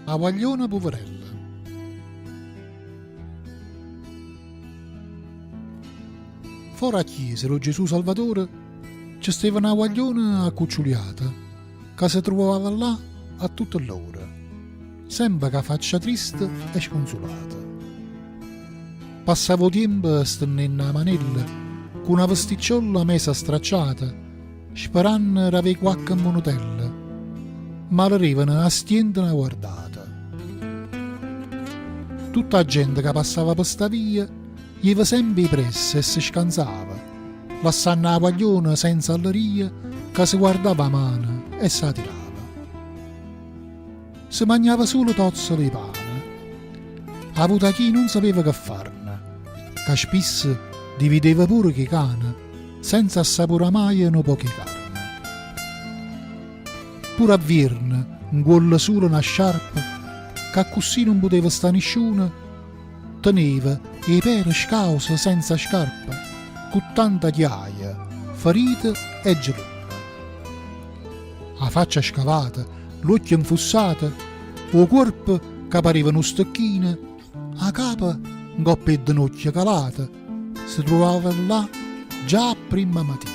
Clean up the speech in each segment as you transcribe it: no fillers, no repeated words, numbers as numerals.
A guagliona poverella. Fuori a chiesa, lo Gesù Salvatore, ci stava una guagliona accucciuliata, che si trovava là a tutte l'ora, sempre che faccia triste e sconsolata. Passavo tempo stendendo a manella, con una vesticciola messa stracciata, sperando di avere qualche monotella, ma arrivano a stientare guardata. Tutta la gente che passava per sta via gli aveva sempre pressa e si scansava, lasciando la guagliona senza alleria che si guardava a mano e si tirava. Si mangiava solo tozzo di pane. A avuta chi non sapeva che farne, che spesso divideva pure che cane, senza assaporare mai no poche carne. Pure a Virne, in quella sola una sciarpa, che così non poteva sta nessuno, teneva i piedi scausi senza scarpa, con tanta chiaia, ferite e gelone. La faccia scavata, l'occhio infussata, il corpo che pareva uno stecchino, la capa un coppia di nocchia calata, si trovava là già a prima mattina.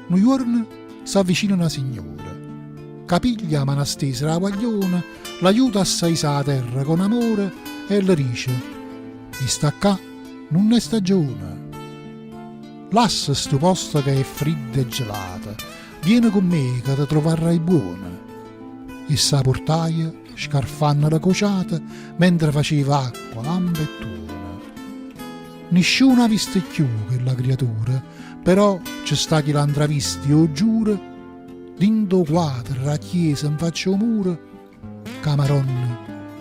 Un giorno si avvicina una signora, capiglia la mano stesa la guagliona, l'aiuta a saisà la terra con amore e le dice: «Mi sta qua, non è stagione. Lascia sto posto che è freddo e gelato, vieni con me che ti troverai buona». E sa portaia, scarfanna la cociata, mentre faceva acqua, lampa e tuona. Nessuno ha visto più quella creatura, però c'è sta chi l'ha intravista, io giuro, dindo quadra, la chiesa in faccia muro, camaronna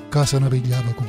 che se ne pigliava con.